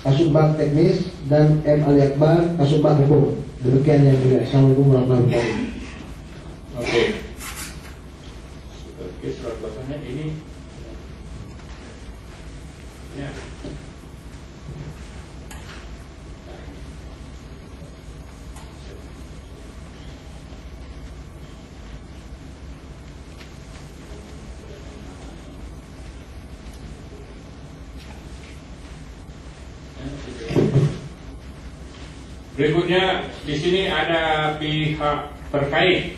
Kasubag Teknis, dan M. Ali Akbar, Kasubag Hukum. Demikian yang mulia. Assalamualaikum warahmatullahi wabarakatuh. Oke. Oke, surat kuasanya ini. Ya. Berikutnya di sini ada pihak terkait.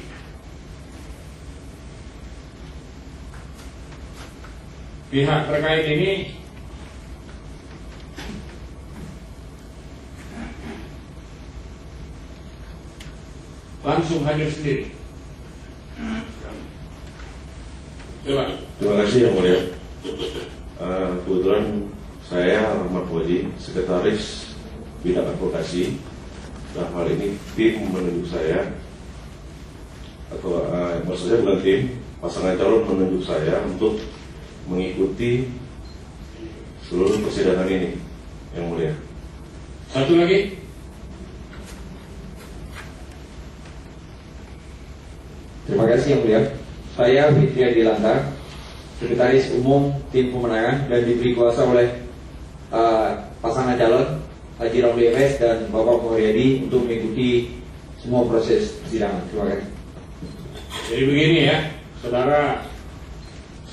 Pihak terkait ini langsung hadir sendiri. Coba. Terima kasih yang mulia. Kebetulan saya Rahmat Waji, sekretaris bidang advokasi. Nah, hal ini tim menunjuk saya, atau maksudnya bukan tim, pasangan calon menunjuk saya untuk mengikuti seluruh persidangan ini, yang mulia. Satu lagi. Terima kasih yang mulia. Saya Fitri Adilanta, Sekretaris Umum Tim Pemenangan, dan diberi kuasa oleh pasangan calon Haji Ramli MS dan Bapak Muharyadi untuk mengikuti semua proses persidangan. Terima kasih. Jadi begini ya, saudara,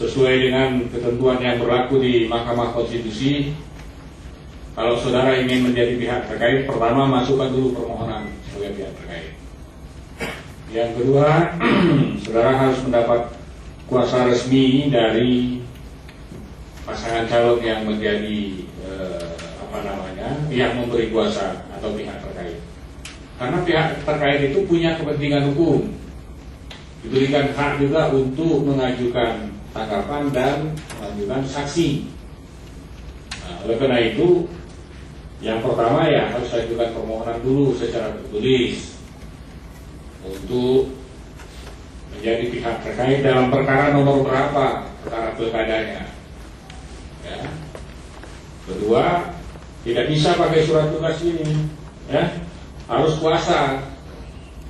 sesuai dengan ketentuan yang berlaku di Mahkamah Konstitusi, kalau saudara ingin menjadi pihak terkait, pertama masukkan dulu permohonan sebagai pihak terkait. Yang kedua, saudara harus mendapat kuasa resmi dari pasangan calon yang menjadi pihak memberi kuasa atau pihak terkait. Karena pihak terkait itu punya kepentingan hukum, diberikan hak juga untuk mengajukan tanggapan dan mengajukan saksi. Nah, oleh karena itu, yang pertama ya harus ajukan permohonan dulu secara tertulis untuk menjadi pihak terkait dalam perkara nomor berapa, perkara pilkadanya. Ya. Kedua, tidak bisa pakai surat tugas ini, ya, harus kuasa,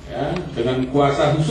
ya, dengan kuasa khusus.